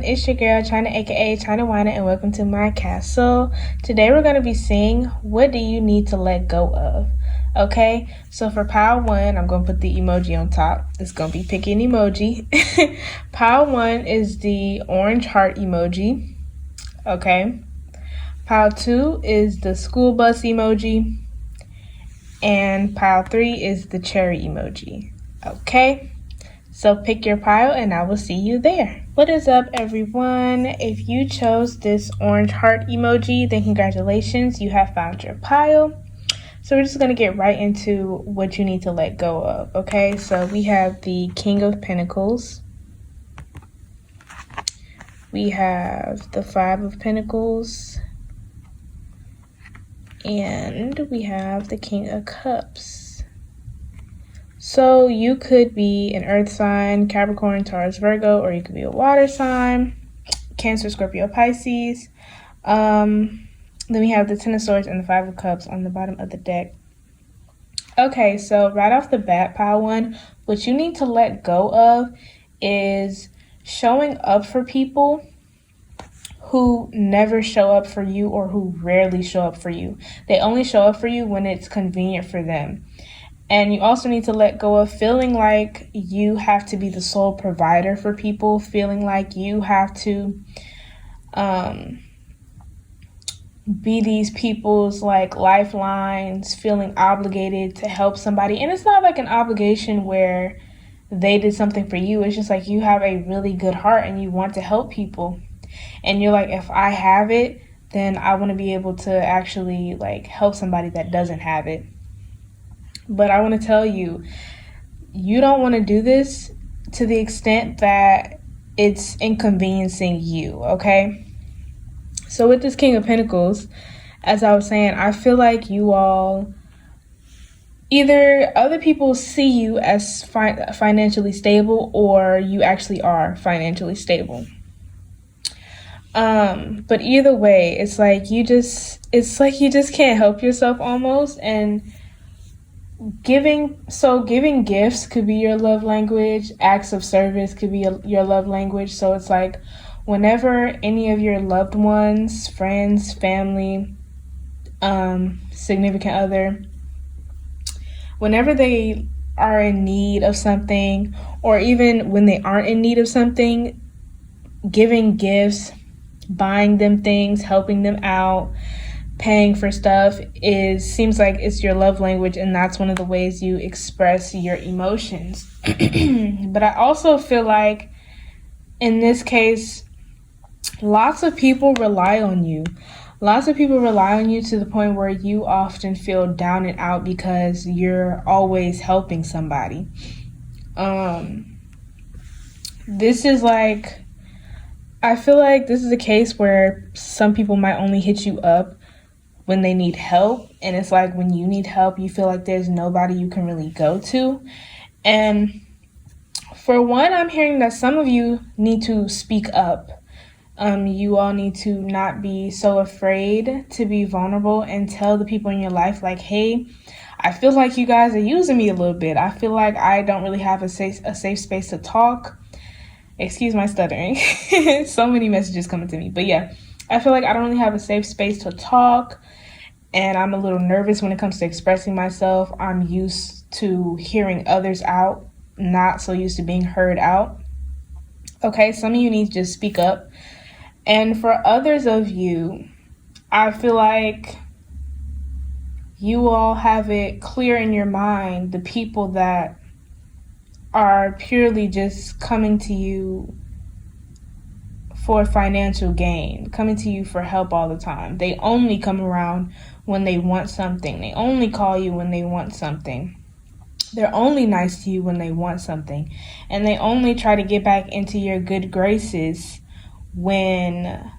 It's your girl, China, aka China Wina, and welcome to my castle. Today we're going to be seeing what do you need to let go of. Okay, so for pile 1, I'm going to put the emoji on top. It's going to be pick an emoji. Pile 1 is the orange heart emoji. Okay. Pile 2 is the school bus emoji. And pile 3 is the cherry emoji. Okay. So pick your pile and I will see you there. What is up, everyone? If you chose this orange heart emoji, then congratulations, you have found your pile. So we're just going to get right into what you need to let go of, okay? So we have the King of Pentacles. We have the Five of Pentacles. And we have the King of Cups. So you could be an earth sign, Capricorn, Taurus, Virgo, or you could be a water sign, Cancer, Scorpio, Pisces. Then we have the Ten of Swords and the Five of Cups on the bottom of the deck. Okay, so right off the bat, pile 1, what you need to let go of is showing up for people who never show up for you or who rarely show up for you. They only show up for you when it's convenient for them. And you also need to let go of feeling like you have to be the sole provider for people, feeling like you have to be these people's like lifelines, feeling obligated to help somebody. And it's not like an obligation where they did something for you. It's just like you have a really good heart and you want to help people. And you're like, if I have it, then I want to be able to actually like help somebody that doesn't have it. But I want to tell you, you don't want to do this to the extent that it's inconveniencing you, okay? So with this King of Pentacles, as I was saying, I feel like you all, either other people see you as financially stable or you actually are financially stable. But either way, it's like you just can't help yourself almost. And giving gifts could be your love language. Acts of service could be your love language. So it's like whenever any of your loved ones, friends, family, significant other, whenever they are in need of something, or even when they aren't in need of something, giving gifts, buying them things, helping them out, paying for stuff seems like it's your love language, and that's one of the ways you express your emotions. But I also feel like in this case, lots of people rely on you. Lots of people rely on you to the point where you often feel down and out because you're always helping somebody. This is like, I feel like this is a case where some people might only hit you up when they need help, and it's like when you need help, you feel like there's nobody you can really go to. And for one, I'm hearing that some of you need to speak up. You all need to not be so afraid to be vulnerable and tell the people in your life, like, hey, I feel like you guys are using me a little bit. I feel like I don't really have a safe space to talk. Excuse my stuttering. So many messages coming to me. But yeah, I feel like I don't really have a safe space to talk, and I'm a little nervous when it comes to expressing myself. I'm used to hearing others out, not so used to being heard out. Okay, some of you need to just speak up. And for others of you, I feel like you all have it clear in your mind, the people that are purely just coming to you for financial gain, coming to you for help all the time. They only come around when they want something. They only call you when they want something. They're only nice to you when they want something. And they only try to get back into your good graces when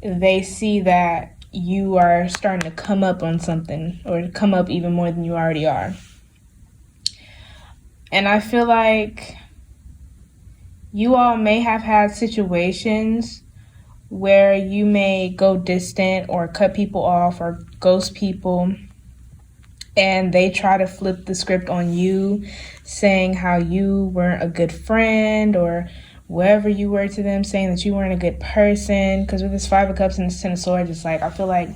they see that you are starting to come up on something, or come up even more than you already are. And I feel like you all may have had situations where you may go distant or cut people off or ghost people, and they try to flip the script on you, saying how you weren't a good friend or whatever you were to them, saying that you weren't a good person. Because with this Five of Cups and this Ten of Swords, it's like, I feel like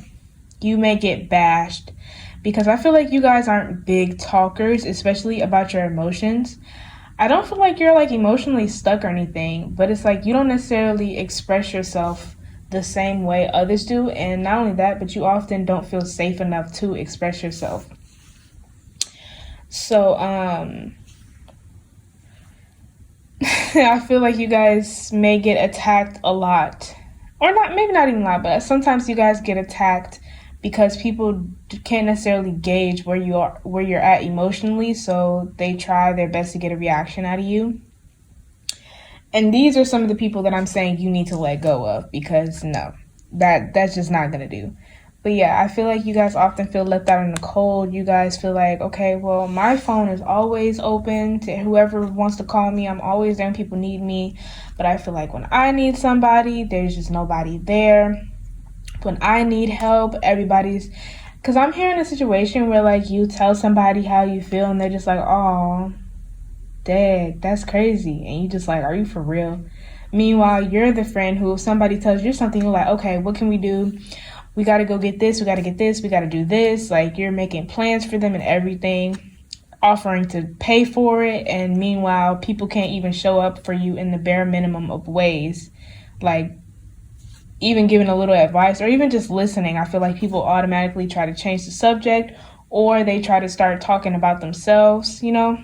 you may get bashed because I feel like you guys aren't big talkers, especially about your emotions. I don't feel like you're like emotionally stuck or anything, but it's like you don't necessarily express yourself the same way others do. And not only that, but you often don't feel safe enough to express yourself. So, I feel like you guys may get attacked a lot. Or not, maybe not even a lot, but sometimes you guys get attacked because people can't necessarily gauge where you're at emotionally, so they try their best to get a reaction out of you. And these are some of the people that I'm saying you need to let go of, because no, that's just not gonna do. But yeah, I feel like you guys often feel left out in the cold. You guys feel like, okay, well, my phone is always open to whoever wants to call me. I'm always there when people need me. But I feel like when I need somebody, there's just nobody there. When I need help, everybody's... Because I'm hearing a situation where, like, you tell somebody how you feel, and they're just like, oh, dang, that's crazy. And you just like, are you for real? Meanwhile, you're the friend who, if somebody tells you something, you're like, okay, what can we do? We got to go get this, we got to get this, we got to do this. Like, you're making plans for them and everything, offering to pay for it. And meanwhile, people can't even show up for you in the bare minimum of ways. Like, even giving a little advice or even just listening. I feel like people automatically try to change the subject, or they try to start talking about themselves, you know?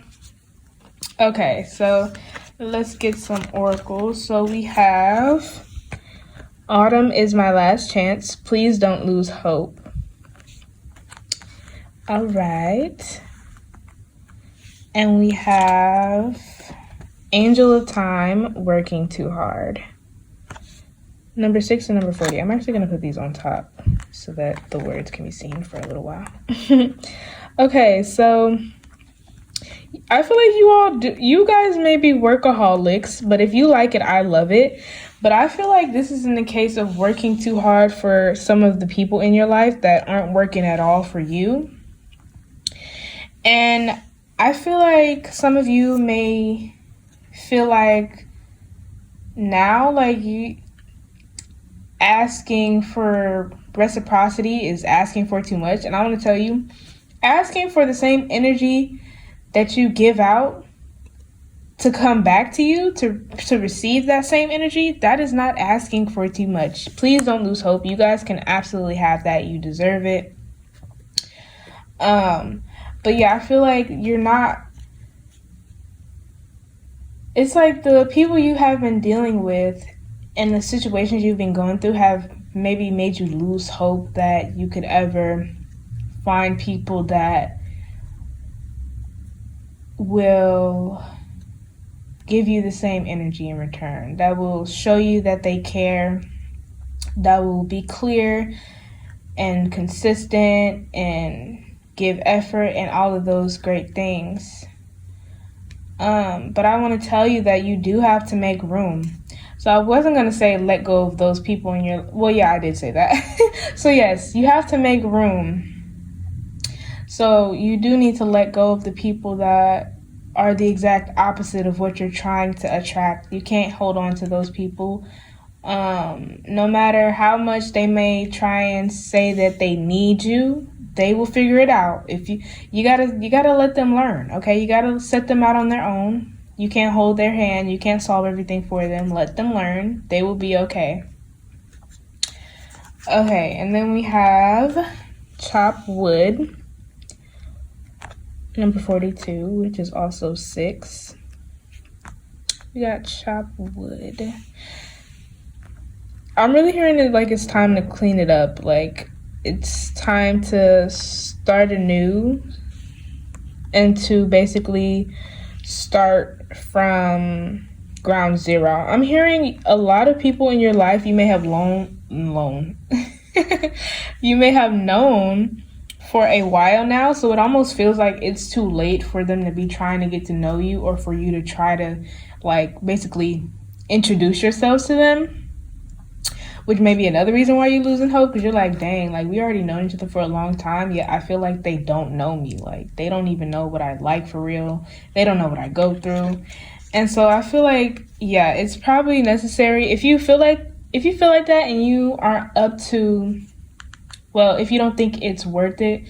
Okay, so let's get some oracles. So we have... Autumn is my last chance. Please don't lose hope. All right. And we have Angel of Time, working too hard. Number 6 and number 40. I'm actually going to put these on top so that the words can be seen for a little while. Okay, so I feel like you guys may be workaholics, but if you like it, I love it. But I feel like this is in the case of working too hard for some of the people in your life that aren't working at all for you. And I feel like some of you may feel like now, like, you asking for reciprocity is asking for too much. And I want to tell you, asking for the same energy that you give out to come back to you, to receive that same energy, that is not asking for too much. Please don't lose hope. You guys can absolutely have that. You deserve it. But yeah, I feel like you're not... It's like the people you have been dealing with and the situations you've been going through have maybe made you lose hope that you could ever find people that will give you the same energy in return, that will show you that they care, that will be clear and consistent and give effort and all of those great things. But I want to tell you that you do have to make room. So I wasn't going to say let go of those people in your... Well, yeah, I did say that. So yes, you have to make room. So you do need to let go of the people that are the exact opposite of what you're trying to attract. You can't hold on to those people. No matter how much they may try and say that they need you, they will figure it out. If you gotta let them learn, okay? You gotta set them out on their own. You can't hold their hand. You can't solve everything for them. Let them learn. They will be okay. Okay, and then we have chop wood. Number 42, which is also 6. We got chop wood. I'm really hearing it like it's time to clean it up. Like, it's time to start anew and to basically start from ground zero. I'm hearing a lot of people in your life you may have you may have known for a while now, so it almost feels like it's too late for them to be trying to get to know you, or for you to try to, like, basically introduce yourselves to them, which may be another reason why you're losing hope, because you're like, dang, like, we already known each other for a long time, yet I feel like they don't know me. Like, they don't even know what I like for real. They don't know what I go through. And so I feel like, yeah, it's probably necessary if you feel like that and you aren't up to, well, if you don't think it's worth it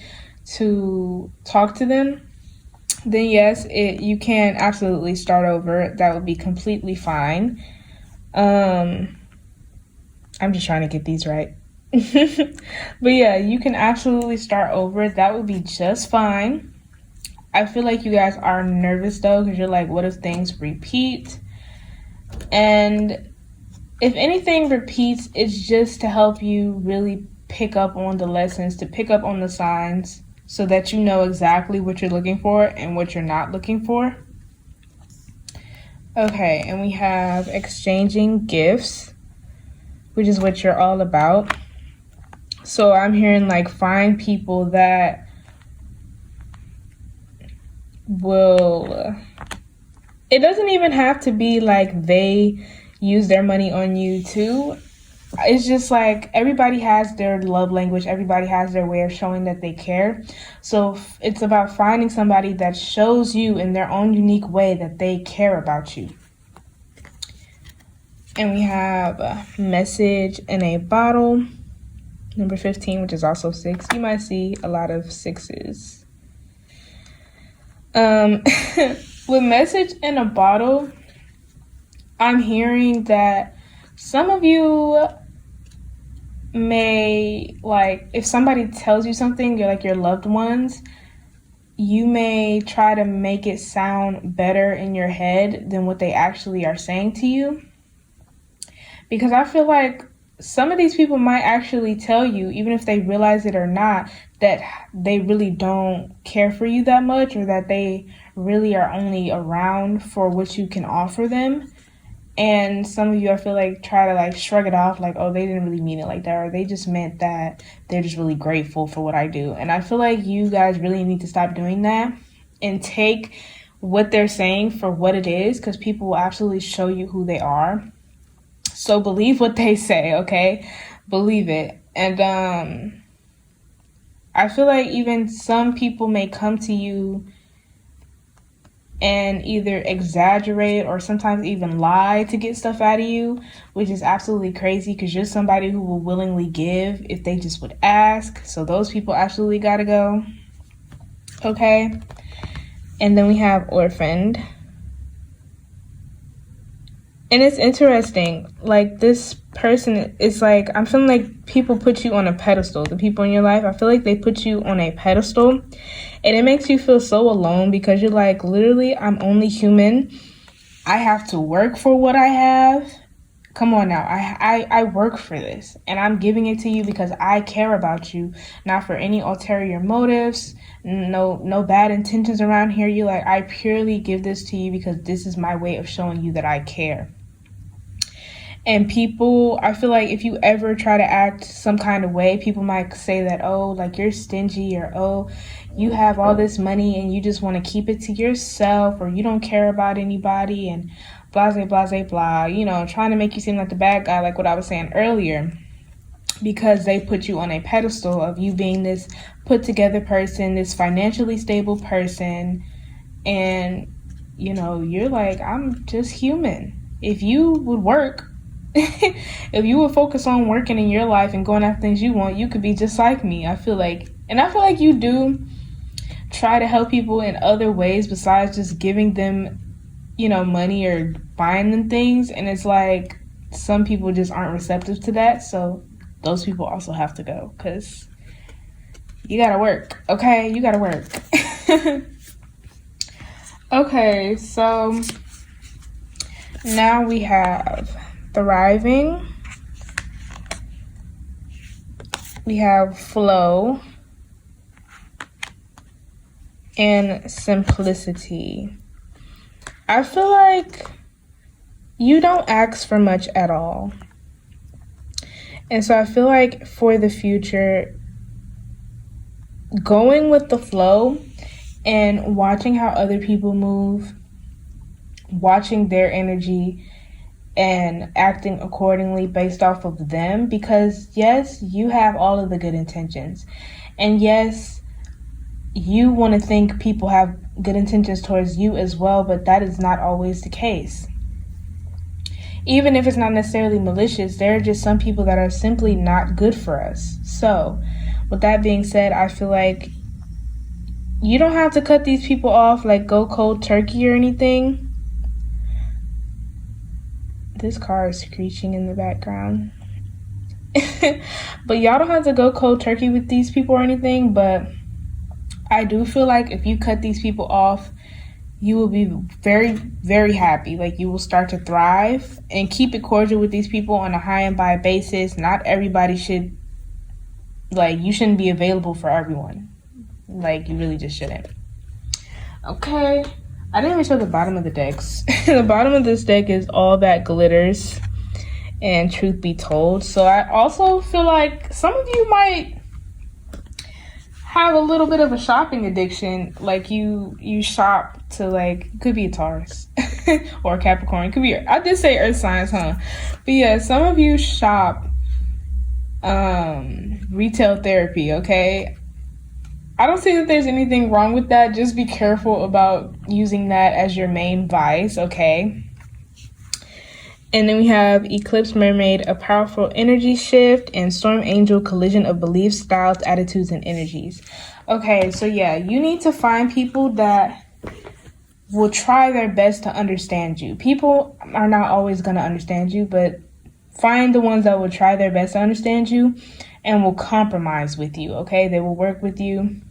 to talk to them, then yes, you can absolutely start over. That would be completely fine. Um, I'm just trying to get these right. But yeah, you can absolutely start over. That would be just fine. I feel like you guys are nervous though, because you're like, what if things repeat? And if anything repeats, it's just to help you really pick up on the lessons, to pick up on the signs, so that you know exactly what you're looking for and what you're not looking for. Okay, and we have exchanging gifts, which is what you're all about. So I'm hearing like find people that will, it doesn't even have to be like they use their money on you too. It's just like everybody has their love language, everybody has their way of showing that they care. So it's about finding somebody that shows you in their own unique way that they care about you. And we have a message in a bottle, number 15, which is also 6. You might see a lot of 6s. With message in a bottle, I'm hearing that some of you may, like, if somebody tells you something, you're like your loved ones, you may try to make it sound better in your head than what they actually are saying to you. Because I feel like some of these people might actually tell you, even if they realize it or not, that they really don't care for you that much, or that they really are only around for what you can offer them. And some of you, I feel like, try to like shrug it off, like, oh, they didn't really mean it like that, or they just meant that they're just really grateful for what I do. And I feel like you guys really need to stop doing that and take what they're saying for what it is, because people will absolutely show you who they are. So believe what they say, okay? Believe it. And I feel like even some people may come to you and either exaggerate or sometimes even lie to get stuff out of you, which is absolutely crazy because you're somebody who will willingly give if they just would ask. So those people absolutely gotta go. Okay? And then we have orphaned. And it's interesting, like this person is like, I'm feeling like people put you on a pedestal. The people in your life, I feel like they put you on a pedestal, and it makes you feel so alone because you're like, literally, I'm only human. I have to work for what I have. Come on now, I work for this, and I'm giving it to you because I care about you, not for any ulterior motives, no bad intentions around here. You like, I purely give this to you because this is my way of showing you that I care. And people, I feel like if you ever try to act some kind of way, people might say that, oh, like you're stingy, or oh, you have all this money and you just want to keep it to yourself, or you don't care about anybody, and blah, blah, blah, blah, you know, trying to make you seem like the bad guy, like what I was saying earlier, because they put you on a pedestal of you being this put together person, this financially stable person. And, you know, you're like, I'm just human. If you would work, if you would focus on working in your life and going after things you want, you could be just like me. I feel like you do try to help people in other ways besides just giving them, you know, money or buying them things. And it's like some people just aren't receptive to that. So those people also have to go because you gotta work. Okay, you gotta work. Okay, so now we have thriving, we have flow, and simplicity. I feel like you don't ask for much at all. And so I feel like for the future, going with the flow and watching how other people move, watching their energy, and acting accordingly based off of them, because yes, you have all of the good intentions, and yes, you want to think people have good intentions towards you as well, but that is not always the case. Even if it's not necessarily malicious, there are just some people that are simply not good for us. So, with that being said, I feel like you don't have to cut these people off, like go cold turkey or anything. This car is screeching in the background. But y'all don't have to go cold turkey with these people or anything, but I do feel like if you cut these people off, you will be very, very happy. Like, you will start to thrive, and keep it cordial with these people on a high and by basis. Not everybody should, like, you shouldn't be available for everyone. Like, you really just shouldn't. Okay. I didn't even show the bottom of the decks. The bottom of this deck is All That Glitters and Truth Be Told. So I also feel like some of you might have a little bit of a shopping addiction. Like, you shop to, like, could be a Taurus or a Capricorn. Could be, I did say earth signs, huh? But yeah, some of you shop retail therapy, okay? I don't see that there's anything wrong with that. Just be careful about using that as your main vice, okay? And then we have Eclipse Mermaid, a powerful energy shift, and Storm Angel, collision of beliefs, styles, attitudes, and energies. Okay, so yeah, you need to find people that will try their best to understand you. People are not always going to understand you, but find the ones that will try their best to understand you and will compromise with you, okay? They will work with you.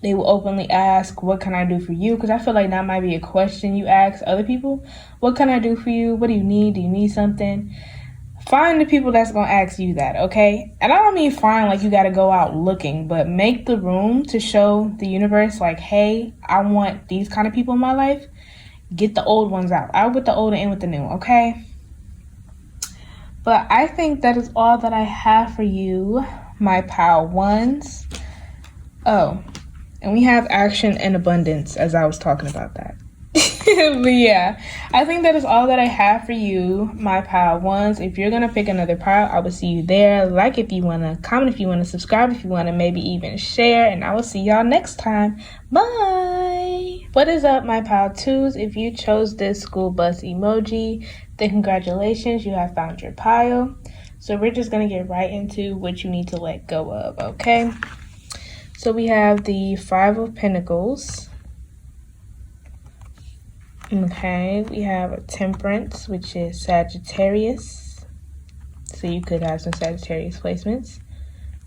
They will openly ask, what can I do for you? Because I feel like that might be a question you ask other people. What can I do for you? What do you need? Do you need something? Find the people that's going to ask you that, okay? And I don't mean find like you got to go out looking, but make the room to show the universe like, hey, I want these kind of people in my life. Get the old ones out with the old and in with the new, okay? But I think that is all that I have for you, my pal ones. Oh, and we have action and abundance, as I was talking about that. But yeah, I think that is all that I have for you, my pile ones. If you're going to pick another pile, I will see you there. Like if you want to, comment if you want to, subscribe if you want to, maybe even share. And I will see y'all next time. Bye. What is up, my pile twos? If you chose this school bus emoji, then congratulations, you have found your pile. So we're just going to get right into what you need to let go of, okay? So we have the Five of Pentacles. Okay, we have a Temperance, which is Sagittarius. So you could have some Sagittarius placements.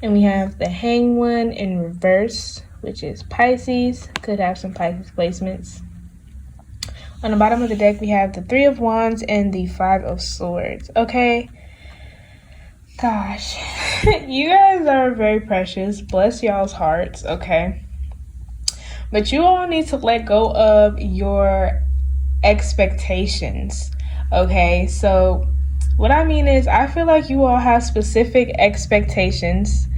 And we have the Hanged One in reverse, which is Pisces. Could have some Pisces placements. On the bottom of the deck, we have the Three of Wands and the Five of Swords. Okay. Gosh, you guys are very precious. Bless y'all's hearts, okay? But you all need to let go of your expectations, okay? So what I mean is, I feel like you all have specific expectations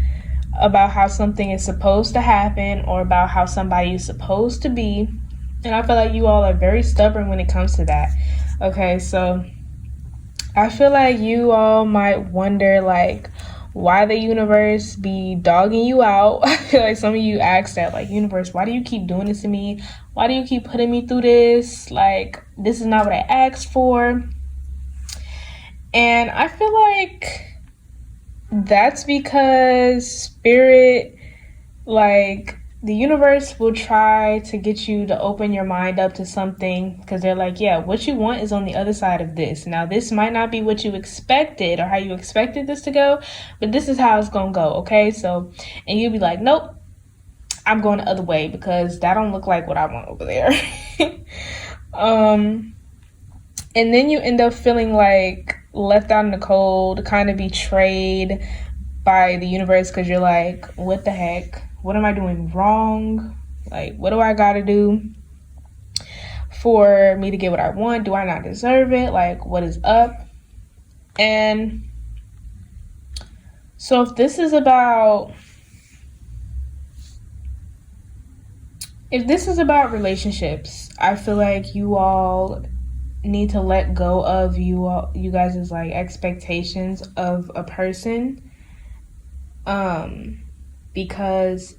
about how something is supposed to happen or about how somebody is supposed to be. And I feel like you all are very stubborn when it comes to that, okay? So I feel like you all might wonder, like, why the universe be dogging you out. I feel like some of you ask that, like, universe, why do you keep doing this to me? Why do you keep putting me through this? Like, this is not what I asked for. And I feel like that's because Spirit, like, the universe will try to get you to open your mind up to something, because they're like, yeah, what you want is on the other side of this. Now, this might not be what you expected or how you expected this to go, but this is how it's going to go, okay? So, and you'll be like, nope, I'm going the other way because that don't look like what I want over there. And then you end up feeling like left out in the cold, kind of betrayed by the universe, because you're like, what the heck? What am I doing wrong? Like, what do I gotta do for me to get what I want? Do I not deserve it? Like, what is up? And so if this is about relationships, I feel like you all need to let go of you guys' like expectations of a person. Because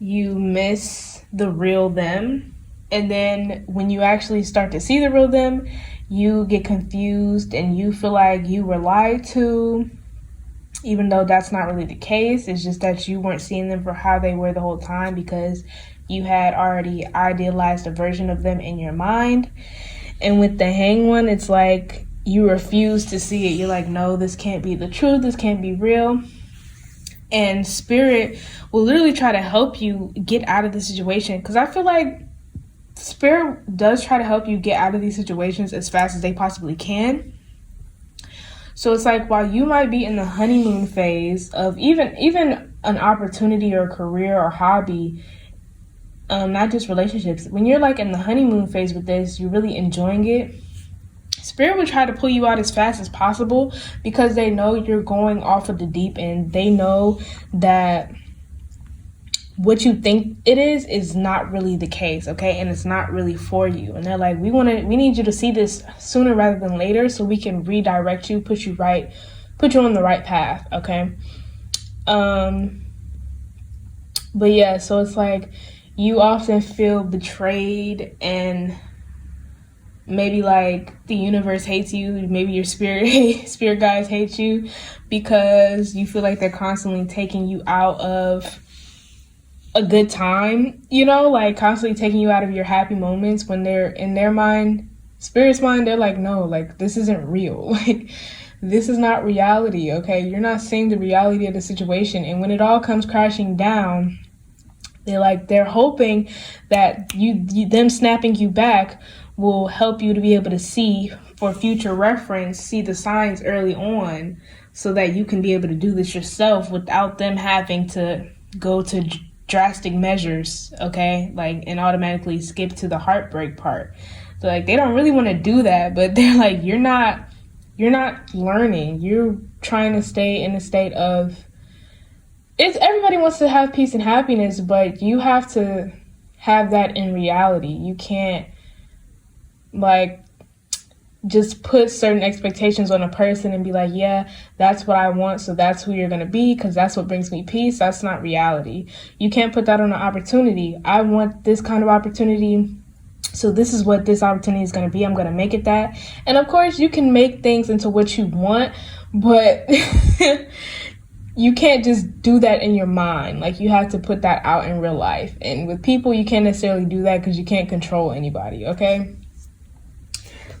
you miss the real them. And then when you actually start to see the real them, you get confused and you feel like you were lied to, even though that's not really the case. It's just that you weren't seeing them for how they were the whole time because you had already idealized a version of them in your mind. And with the hang one, it's like you refuse to see it. You're like, no, this can't be the truth. This can't be real. And spirit will literally try to help you get out of the situation. Because I feel like spirit does try to help you get out of these situations as fast as they possibly can. So it's like while you might be in the honeymoon phase of even an opportunity or career or hobby, not just relationships, when you're like in the honeymoon phase with this, you're really enjoying it, spirit will try to pull you out as fast as possible because they know you're going off of the deep end. They know that what you think it is not really the case, okay? And it's not really for you. And they're like, we need you to see this sooner rather than later so we can redirect you, put you on the right path, okay? But yeah, so it's like you often feel betrayed and maybe like the universe hates you, maybe your spirit guides hate you because you feel like they're constantly taking you out of a good time, like constantly taking you out of your happy moments when they're in their mind, spirit's mind, they're like, no, like this isn't real. Like this is not reality, okay? You're not seeing the reality of the situation. And when it all comes crashing down, they're hoping that them snapping you back will help you to be able to see for future reference, see the signs early on so that you can be able to do this yourself without them having to go to drastic measures, okay? Like, and automatically skip to the heartbreak part. So like they don't really want to do that, but they're like, you're not learning. You're trying to stay in a state of everybody wants to have peace and happiness, but you have to have that in reality. You can't like just put certain expectations on a person and be like, yeah, that's what I want, so that's who you're going to be because that's what brings me peace. That's not reality. You can't put that on an opportunity. I want this kind of opportunity, so this is what this opportunity is going to be. I'm going to make it that. And of course, you can make things into what you want, but you can't just do that in your mind. Like, you have to put that out in real life. And with people, you can't necessarily do that because you can't control anybody, okay?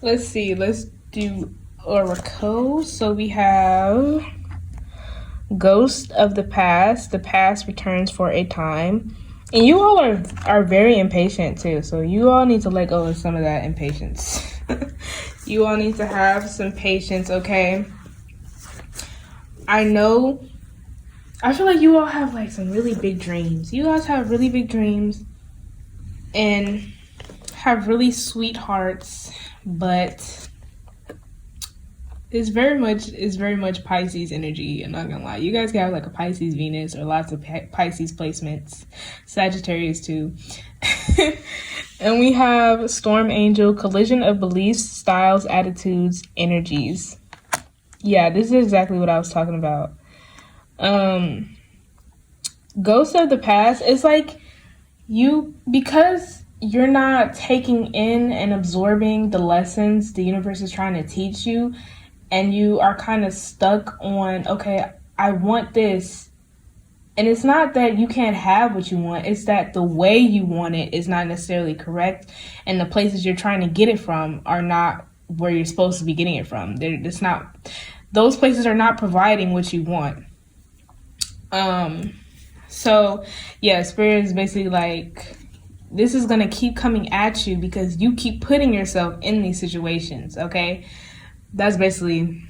Let's see. Let's do Oracle. So we have Ghost of the Past. The past returns for a time. And you all are very impatient too. So you all need to let go of some of that impatience. You all need to have some patience, okay? I feel like you all have like some really big dreams. You guys have really big dreams and have really sweet hearts, but it's very much Pisces energy. I'm not gonna lie. You guys can have like a Pisces Venus or lots of Pisces placements. Sagittarius too. And we have Storm Angel, collision of beliefs, styles, attitudes, energies. Yeah, this is exactly what I was talking about. Ghost of the Past, it's like because you're not taking in and absorbing the lessons the universe is trying to teach you, and you are kind of stuck on, okay, I want this. And it's not that you can't have what you want, it's that the way you want it is not necessarily correct, and the places you're trying to get it from are not where you're supposed to be getting it from. Those places are not providing what you want. So yeah, Spirit is basically like, this is going to keep coming at you because you keep putting yourself in these situations, okay? That's basically,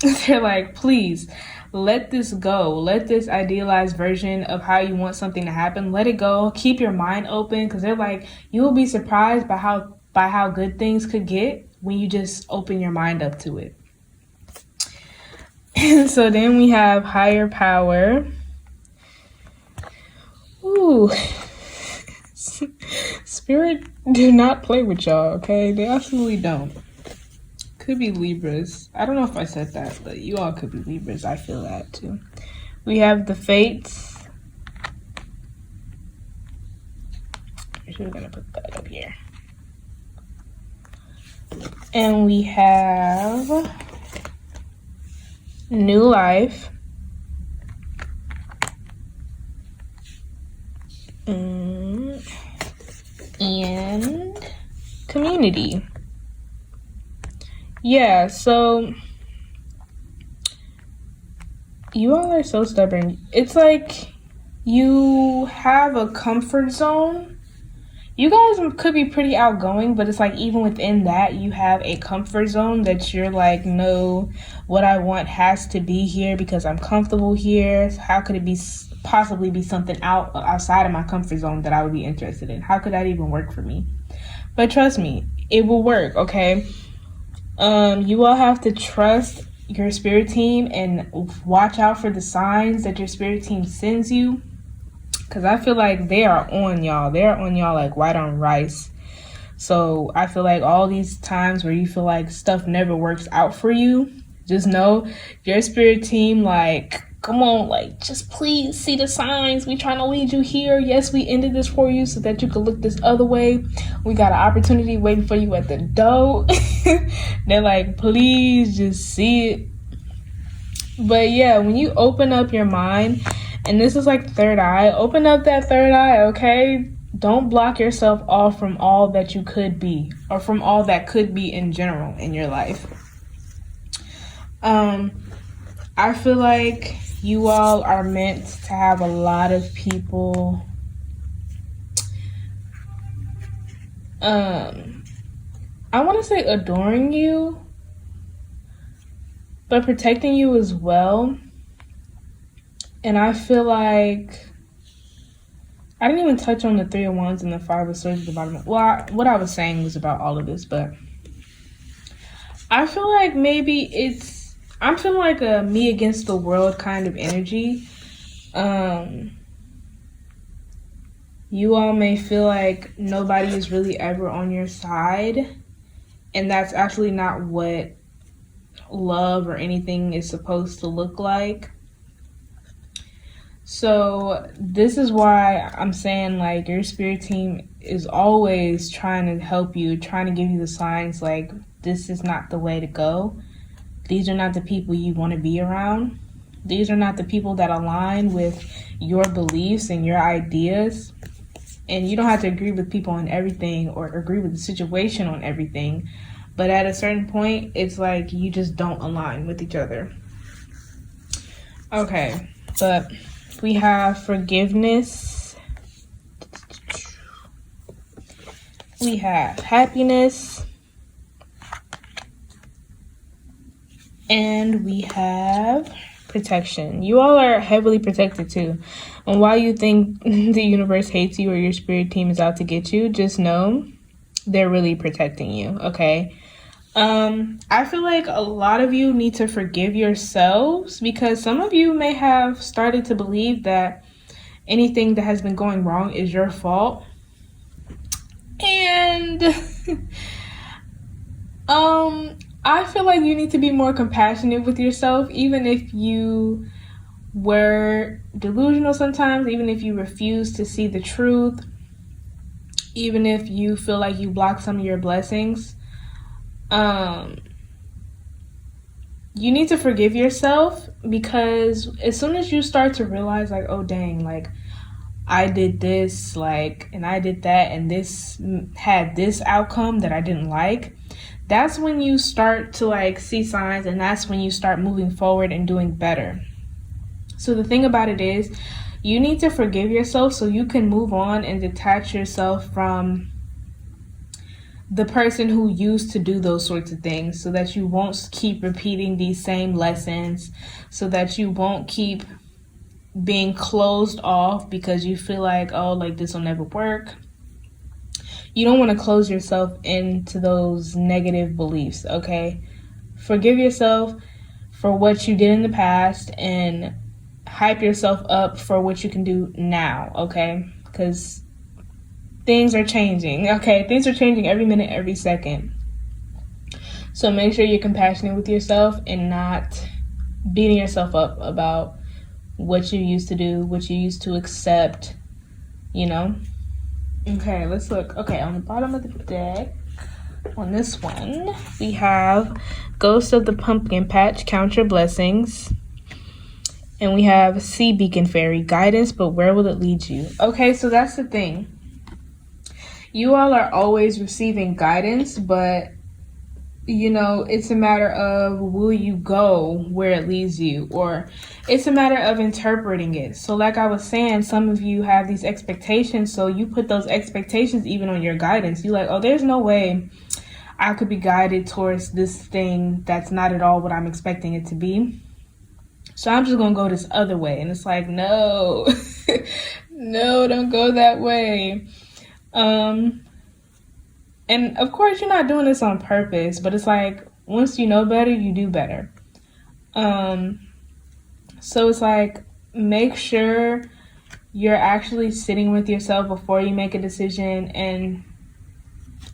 they're like, please, let this go. Let this idealized version of how you want something to happen, let it go. Keep your mind open, because they're like, you will be surprised by how good things could get when you just open your mind up to it. And so then we have higher power. Ooh. Spirit do not play with y'all, okay? They absolutely don't. Could be Libras. I don't know if I said that, but you all could be Libras. I feel that too. We have the Fates. which we're gonna put that up here. And we have new life. And community. Yeah, so you all are so stubborn. It's like you have a comfort zone. You guys could be pretty outgoing, but it's like even within that, you have a comfort zone that you're like, no, what I want has to be here because I'm comfortable here. How could it be possibly be something outside of my comfort zone that I would be interested in? How could that even work for me? But trust me, it will work, okay? You all have to trust your spirit team and watch out for the signs that your spirit team sends you. Because I feel like they are on y'all. They're on y'all like white on rice. So I feel like all these times where you feel like stuff never works out for you, just know your spirit team, like, come on, like, just please see the signs. We trying to lead you here. Yes, we ended this for you so that you could look this other way. We got an opportunity waiting for you at the door. They're like, please just see it. But yeah, when you open up your mind, and this is like third eye, open up that third eye, okay? Don't block yourself off from all that you could be, or from all that could be in general in your life. I feel like you all are meant to have a lot of people I want to say adoring you, but protecting you as well. And I feel like I didn't even touch on the 3 of Wands and the 5 of Swords at the bottom. Well, what I was saying was about all of this, but I feel like maybe I'm feeling like a me against the world kind of energy. You all may feel like nobody is really ever on your side, and that's actually not what love or anything is supposed to look like. So this is why I'm saying, like, your spirit team is always trying to help you, trying to give you the signs, like, this is not the way to go. These are not the people you want to be around. These are not the people that align with your beliefs and your ideas. And you don't have to agree with people on everything or agree with the situation on everything. But at a certain point, it's like you just don't align with each other. Okay, but we have forgiveness. We have happiness. And we have protection. You all are heavily protected too. And while you think the universe hates you or your spirit team is out to get you, just know they're really protecting you, okay? I feel like a lot of you need to forgive yourselves because some of you may have started to believe that anything that has been going wrong is your fault. And I feel like you need to be more compassionate with yourself, even if you were delusional sometimes, even if you refuse to see the truth, even if you feel like you block some of your blessings. You need to forgive yourself because as soon as you start to realize, like, oh dang, like, I did this, like, and I did that, and this had this outcome that I didn't like, that's when you start to, like, see signs, and that's when you start moving forward and doing better. So the thing about it is, you need to forgive yourself so you can move on and detach yourself from the person who used to do those sorts of things, so that you won't keep repeating these same lessons, so that you won't keep being closed off because you feel like, oh, like, this will never work. You don't want to close yourself into those negative beliefs, okay? Forgive yourself for what you did in the past and hype yourself up for what you can do now, okay? Because things are changing, okay? Things are changing every minute, every second. So make sure you're compassionate with yourself and not beating yourself up about what you used to do, what you used to accept, you know? Okay, let's look. Okay, on the bottom of the deck, on this one, we have Ghost of the Pumpkin Patch, Count Your Blessings. And we have Sea Beacon Fairy, Guidance, but where will it lead you? Okay, so that's the thing. You all are always receiving guidance, but it's a matter of, will you go where it leads you, or it's a matter of interpreting it. So like I was saying, some of you have these expectations, so you put those expectations even on your guidance. You like, oh, there's no way I could be guided towards this thing that's not at all what I'm expecting it to be. So I'm just gonna go this other way. And it's like, no, no, don't go that way. And of course, you're not doing this on purpose, but it's like, once you know better, you do better. So it's like, make sure you're actually sitting with yourself before you make a decision and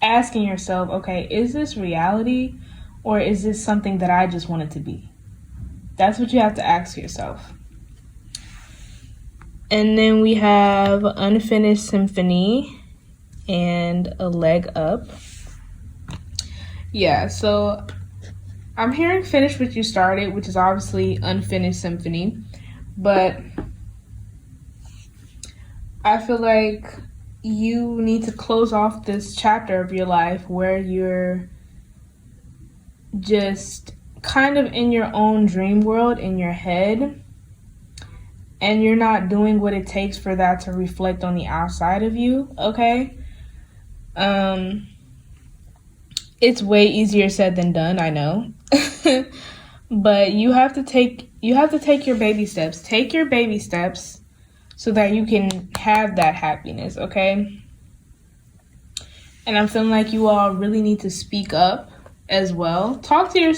asking yourself, okay, is this reality, or is this something that I just want it to be? That's what you have to ask yourself. And then we have Unfinished Symphony and A Leg Up. Yeah, so I'm hearing finish what you started, which is obviously Unfinished Symphony, but I feel like you need to close off this chapter of your life where you're just kind of in your own dream world in your head, and you're not doing what it takes for that to reflect on the outside of you, okay? It's way easier said than done, I know. But you have to take your baby steps. Take your baby steps so that you can have that happiness, okay? And I'm feeling like you all really need to speak up as well. Talk to your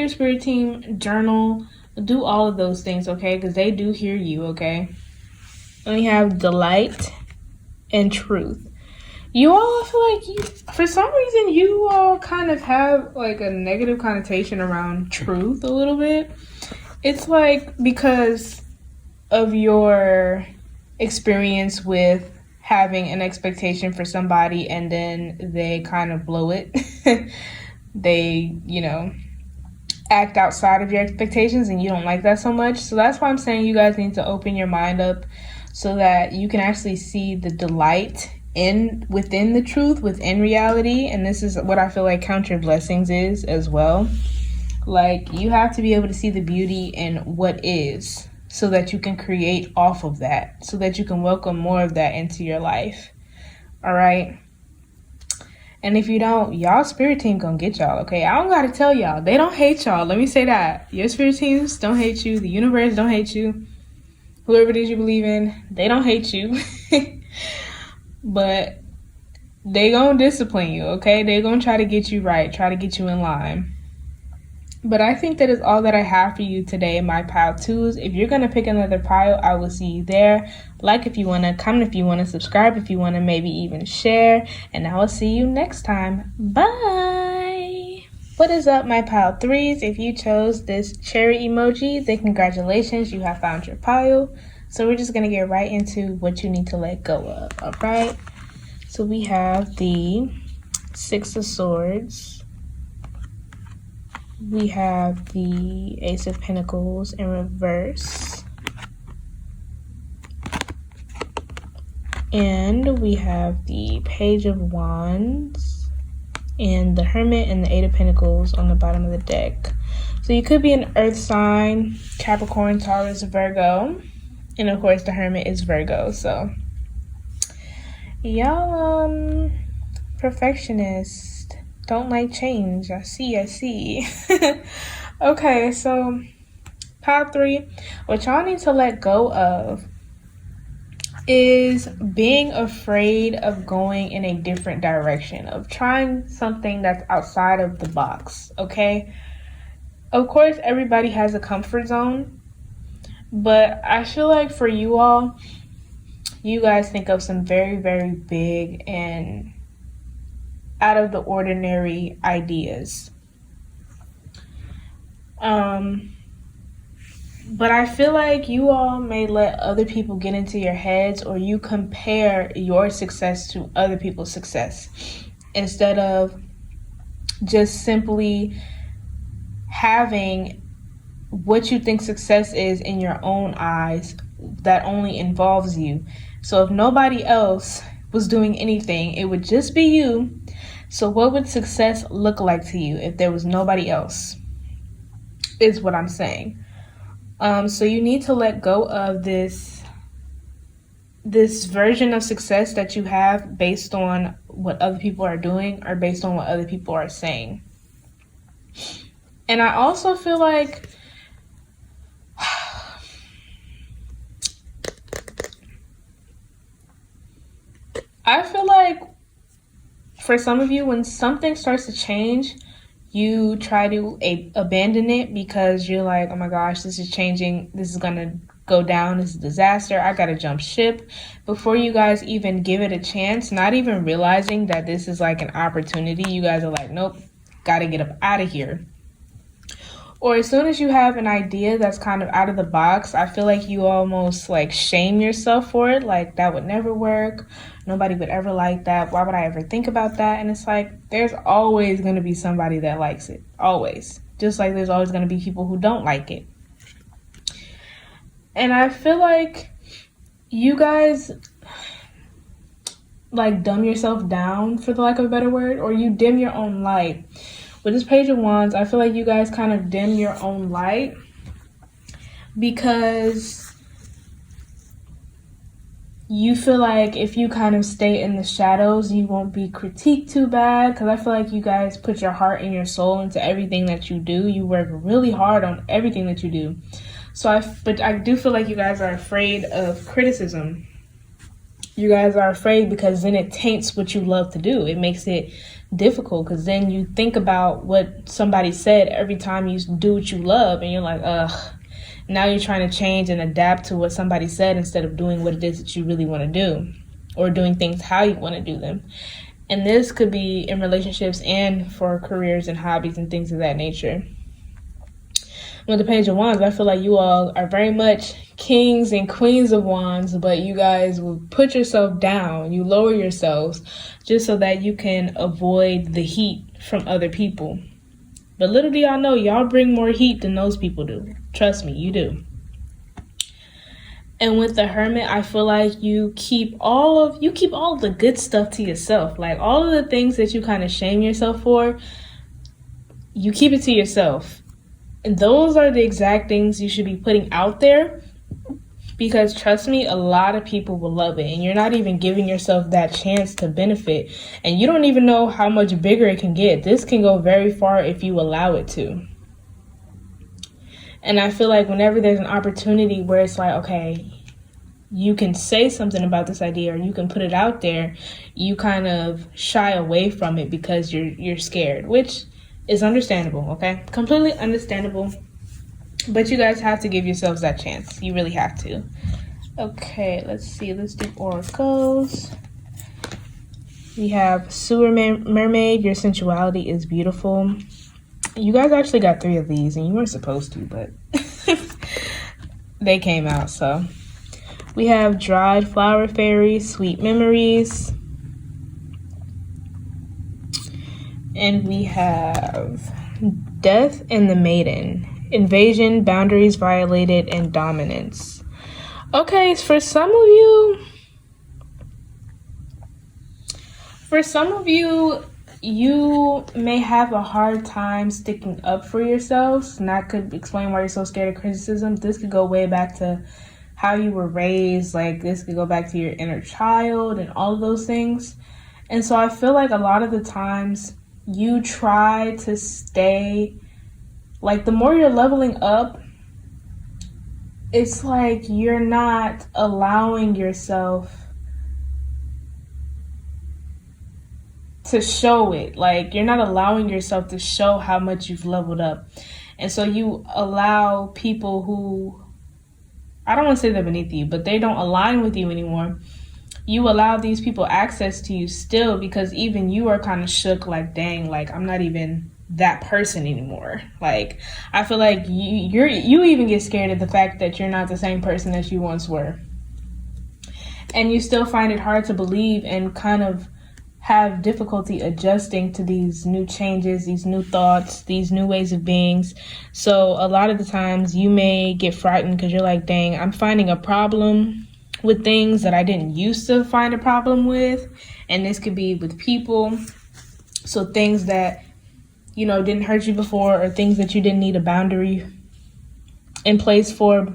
spirit team, journal, do all of those things, okay? Because they do hear you, okay? And we have Delight and Truth. You all, I feel like for some reason, you all kind of have like a negative connotation around truth a little bit. It's like because of your experience with having an expectation for somebody and then they kind of blow it. They, act outside of your expectations and you don't like that so much. So that's why I'm saying you guys need to open your mind up so that you can actually see the delight within the truth, within reality. And this is what I feel like Count Your Blessings is as well. Like, you have to be able to see the beauty in what is so that you can create off of that, so that you can welcome more of that into your life. All right? And if you don't, y'all spirit team gonna get y'all, okay? I don't gotta tell y'all. They don't hate y'all. Let me say that. Your spirit teams don't hate you. The universe don't hate you. Whoever it is you believe in, they don't hate you. But they gonna discipline you, okay? They gonna try to get you right, try to get you in line. But I think that is all that I have for you today, my pile twos. If you're gonna pick another pile, I will see you there. Like if you wanna, comment if you wanna, subscribe if you wanna, maybe even share. And I will see you next time. Bye! What is up, my pile threes? If you chose this cherry emoji, then congratulations, you have found your pile. So we're just going to get right into what you need to let go of, all right? So we have the Six of Swords. We have the Ace of Pentacles in reverse. And we have the Page of Wands and the Hermit and the Eight of Pentacles on the bottom of the deck. So you could be an earth sign, Capricorn, Taurus, Virgo. And of course, the Hermit is Virgo. So, y'all, perfectionist, don't like change. I see. Okay, so pile three, what y'all need to let go of is being afraid of going in a different direction, of trying something that's outside of the box, okay? Of course, everybody has a comfort zone. But I feel like for you all, you guys think of some very, very big and out of the ordinary ideas. But I feel like you all may let other people get into your heads, or you compare your success to other people's success instead of just simply having what you think success is in your own eyes that only involves you. So if nobody else was doing anything, it would just be you. So what would success look like to you if there was nobody else? Is what I'm saying. So you need to let go of this version of success that you have based on what other people are doing or based on what other people are saying. And I also feel like for some of you, when something starts to change, you try to abandon it because you're like, oh my gosh, this is changing. This is going to go down. This is a disaster. I got to jump ship. Before you guys even give it a chance, not even realizing that this is like an opportunity, you guys are like, nope, got to get up out of here. Or as soon as you have an idea that's kind of out of the box, I feel like you almost like shame yourself for it. Like, that would never work. Nobody would ever like that. Why would I ever think about that? And it's like, there's always going to be somebody that likes it. Always. Just like there's always going to be people who don't like it. And I feel like you guys like dumb yourself down, for the lack of a better word, or you dim your own light. With this Page of Wands, I feel like you guys kind of dim your own light because you feel like if you kind of stay in the shadows, you won't be critiqued too bad. Because I feel like you guys put your heart and your soul into everything that you do. You work really hard on everything that you do. But I do feel like you guys are afraid of criticism. You guys are afraid because then it taints what you love to do. It makes it difficult because then you think about what somebody said every time you do what you love, and you're like, ugh. Now you're trying to change and adapt to what somebody said instead of doing what it is that you really want to do, or doing things how you want to do them. And this could be in relationships and for careers and hobbies and things of that nature. With the Page of Wands, I feel like you all are very much kings and queens of wands, but you guys will put yourself down. You lower yourselves just so that you can avoid the heat from other people. But little do y'all know, y'all bring more heat than those people do. Trust me, you do. And with the Hermit, I feel like you keep all of the good stuff to yourself. Like all of the things that you kind of shame yourself for, you keep it to yourself. And those are the exact things you should be putting out there, because trust me, a lot of people will love it, and you're not even giving yourself that chance to benefit. And you don't even know how much bigger it can get. This can go very far if you allow it to. And I feel like whenever there's an opportunity where it's like, okay, you can say something about this idea or you can put it out there, you kind of shy away from it because you're scared, which is understandable, okay? Completely understandable. But you guys have to give yourselves that chance. You really have to. Okay, let's see. Let's do oracles. We have Sewer Mermaid. Your sensuality is beautiful. You guys actually got 3 of these, and you weren't supposed to, but they came out, so. We have Dried Flower Fairy, Sweet Memories. And we have Death and the Maiden, Invasion, Boundaries Violated, and Dominance. Okay, for some of you, you may have a hard time sticking up for yourselves, and that could explain why you're so scared of criticism. This could go way back to how you were raised. Like, this could go back to your inner child and all of those things. And so I feel like a lot of the times you try to stay, like, the more you're leveling up, it's like you're not allowing yourself to show it. Like, you're not allowing yourself to show how much you've leveled up. And so you allow people who, I don't want to say they're beneath you, but they don't align with you anymore. You allow these people access to you still, because even you are kind of shook, like, dang, like, I'm not even that person anymore. Like, I feel like you even get scared of the fact that you're not the same person as you once were. And you still find it hard to believe and kind of have difficulty adjusting to these new changes, these new thoughts, these new ways of being. So a lot of the times you may get frightened because you're like, dang, I'm finding a problem with things that I didn't used to find a problem with. And this could be with people. So things that, you know, didn't hurt you before, or things that you didn't need a boundary in place for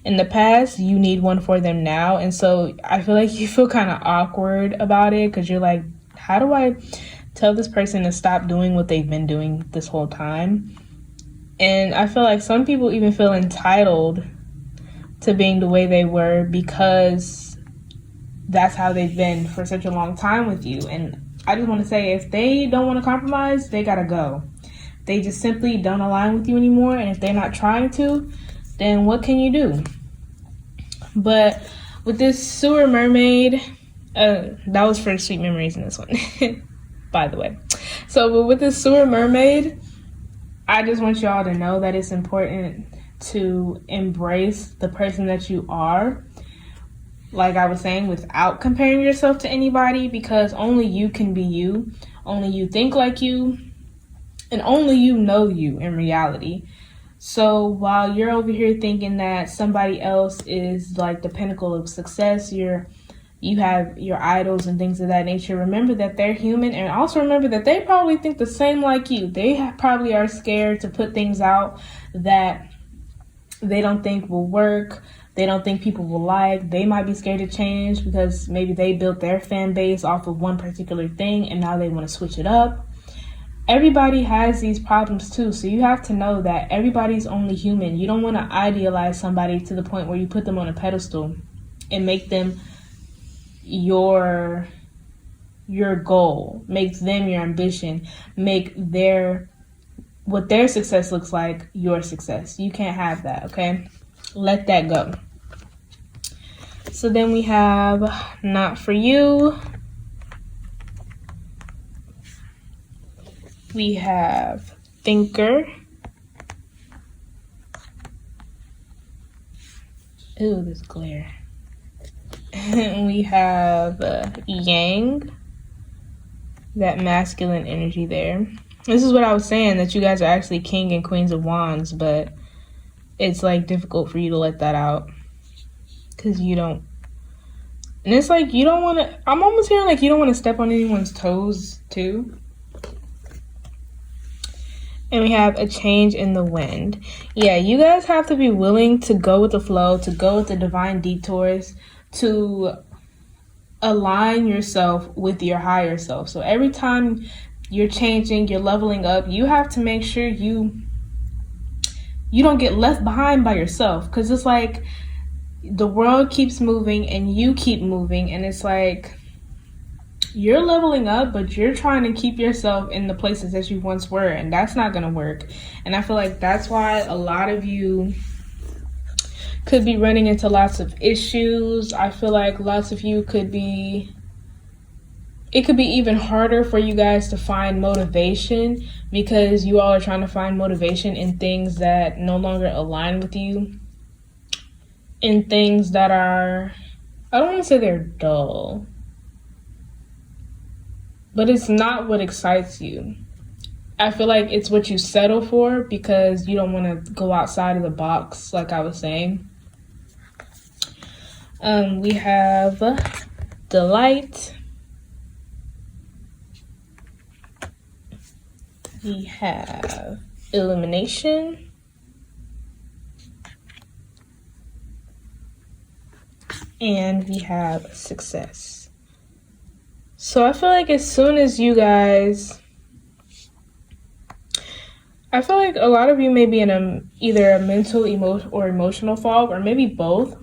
in the past, you need one for them now. And so I feel like you feel kind of awkward about it because you're like, how do I tell this person to stop doing what they've been doing this whole time? And I feel like some people even feel entitled to being the way they were because that's how they've been for such a long time with you. And I just want to say, if they don't want to compromise, they gotta go. They just simply don't align with you anymore. And if they're not trying to, then what can you do? But with this sewer mermaid, that was for Sweet Memories in this one, by the way. So but with this sewer mermaid, I just want y'all to know that it's important to embrace the person that you are, like I was saying, without comparing yourself to anybody, because only you can be you, only you think like you, and only you know you in reality. So while you're over here thinking that somebody else is like the pinnacle of success, you have your idols and things of that nature, remember that they're human, and also remember that they probably think the same like you. They probably are scared to put things out that they don't think will work. They don't think people will like. They might be scared to change because maybe they built their fan base off of one particular thing and now they want to switch it up. Everybody has these problems too, so you have to know that everybody's only human. You don't want to idealize somebody to the point where you put them on a pedestal and make them your goal, make them your ambition, make what their success looks like your success. You can't have that, okay? Let that go. So then we have Not For You. We have Thinker. Ooh, this glare. We have Yang. That masculine energy there. This is what I was saying, that you guys are actually king and queens of wands, but it's like difficult for you to let that out because you don't. And it's like you don't want to. I'm almost hearing like you don't want to step on anyone's toes too. And we have A Change in the Wind. Yeah, you guys have to be willing to go with the flow, to go with the divine detours, to align yourself with your higher self. So every time you're changing, you're leveling up, you have to make sure you don't get left behind by yourself. Because it's like the world keeps moving and you keep moving. And it's like you're leveling up, but you're trying to keep yourself in the places that you once were, and that's not going to work. And I feel like that's why a lot of you could be running into lots of issues. I feel like lots of you it could be even harder for you guys to find motivation because you all are trying to find motivation in things that no longer align with you, in things that are, I don't want to say they're dull, but it's not what excites you. I feel like it's what you settle for because you don't want to go outside of the box, like I was saying. We have Delight. We have Illumination. And we have Success. So I feel like as soon as you guys, I feel like a lot of you may be in either a mental, or emotional fog, or maybe both,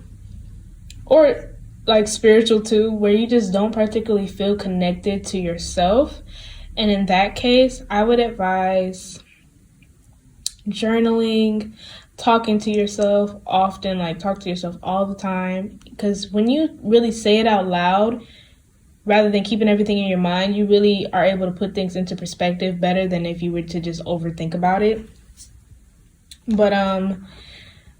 or like spiritual too, where you just don't particularly feel connected to yourself. And in that case, I would advise journaling, talking to yourself often, like talk to yourself all the time, because when you really say it out loud, rather than keeping everything in your mind, you really are able to put things into perspective better than if you were to just overthink about it. But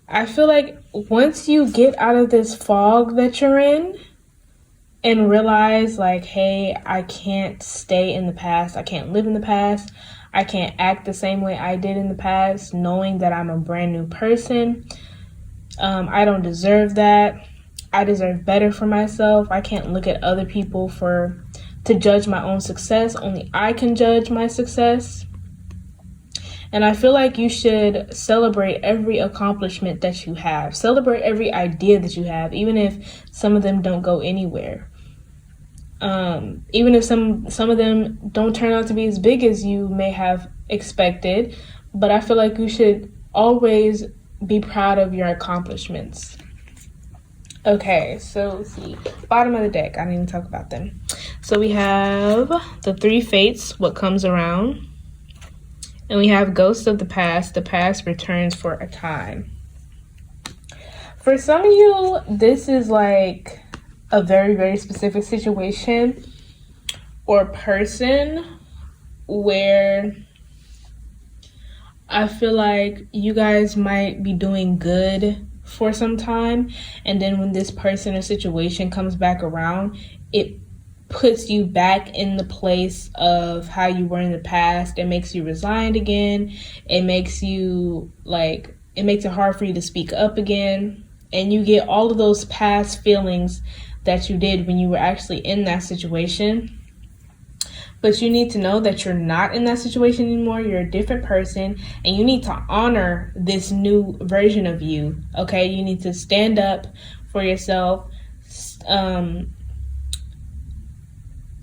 I feel like once you get out of this fog that you're in and realize like, hey, I can't stay in the past, I can't live in the past, I can't act the same way I did in the past, knowing that I'm a brand new person. I don't deserve that. I deserve better for myself. I can't look at other people to judge my own success. Only I can judge my success. And I feel like you should celebrate every accomplishment that you have. Celebrate every idea that you have, even if some of them don't go anywhere. Even if some of them don't turn out to be as big as you may have expected. But I feel like you should always be proud of your accomplishments. Okay, so let's see. Bottom of the deck. I didn't even talk about them. So we have the 3 fates, what comes around. And we have ghosts of the past returns for a time. For some of you, this is like a very, very specific situation or person where I feel like you guys might be doing good for some time, and then when this person or situation comes back around, it puts you back in the place of how you were in the past. It makes you resigned again. It makes it hard for you to speak up again. And you get all of those past feelings that you did when you were actually in that situation. But you need to know that you're not in that situation anymore. You're a different person, and you need to honor this new version of you. Okay, you need to stand up for yourself.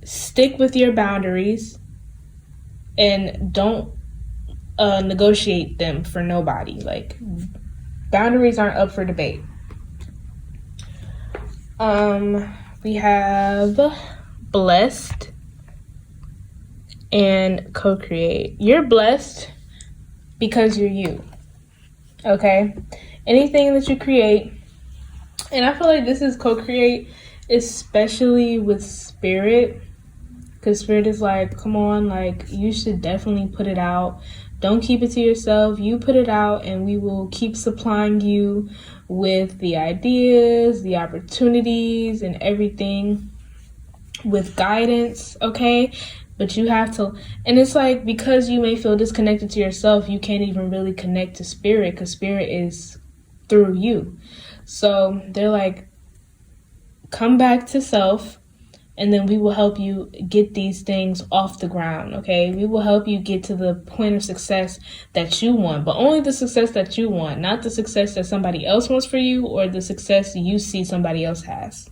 Stick with your boundaries and don't negotiate them for nobody. Like, boundaries aren't up for debate. We have blessed and co-create. You're blessed because you're you. Okay? Anything that you create, and I feel like this is co-create, especially with spirit. Because spirit is like, come on, like, you should definitely put it out. Don't keep it to yourself. You put it out, and we will keep supplying you with the ideas, the opportunities, and everything with guidance, okay? But you have to, and it's like, because you may feel disconnected to yourself, you can't even really connect to spirit, because spirit is through you. So they're like, come back to self, and then we will help you get these things off the ground, okay? We will help you get to the point of success that you want, but only the success that you want, not the success that somebody else wants for you or the success you see somebody else has.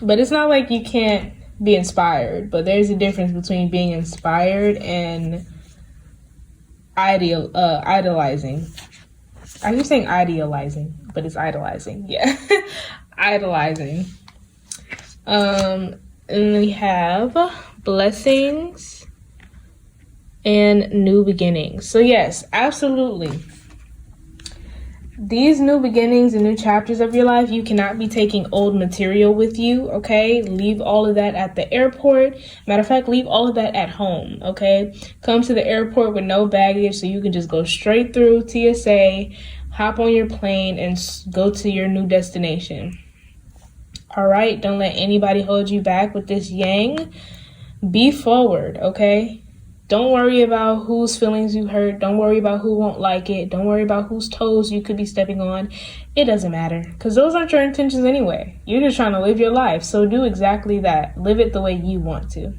But it's not like you can't be inspired, but there's a difference between being inspired and idolizing. I keep saying idealizing, but it's idolizing. Yeah. Idolizing. And we have blessings and new beginnings. So yes, absolutely. These new beginnings and new chapters of your life, you cannot be taking old material with you, okay? Leave all of that at the airport. Matter of fact, leave all of that at home, okay? Come to the airport with no baggage so you can just go straight through TSA, hop on your plane, and go to your new destination. All right? Don't let anybody hold you back with this yang. Be forward, okay? Don't worry about whose feelings you hurt. Don't worry about who won't like it. Don't worry about whose toes you could be stepping on. It doesn't matter, because those aren't your intentions anyway. You're just trying to live your life, so do exactly that. Live it the way you want to.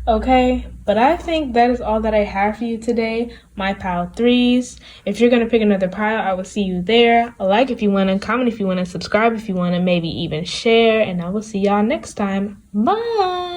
Okay, but I think that is all that I have for you today, my pile threes. If you're going to pick another pile, I will see you there. Like if you want to, comment if you want to, subscribe if you want to, maybe even share, and I will see y'all next time. Bye!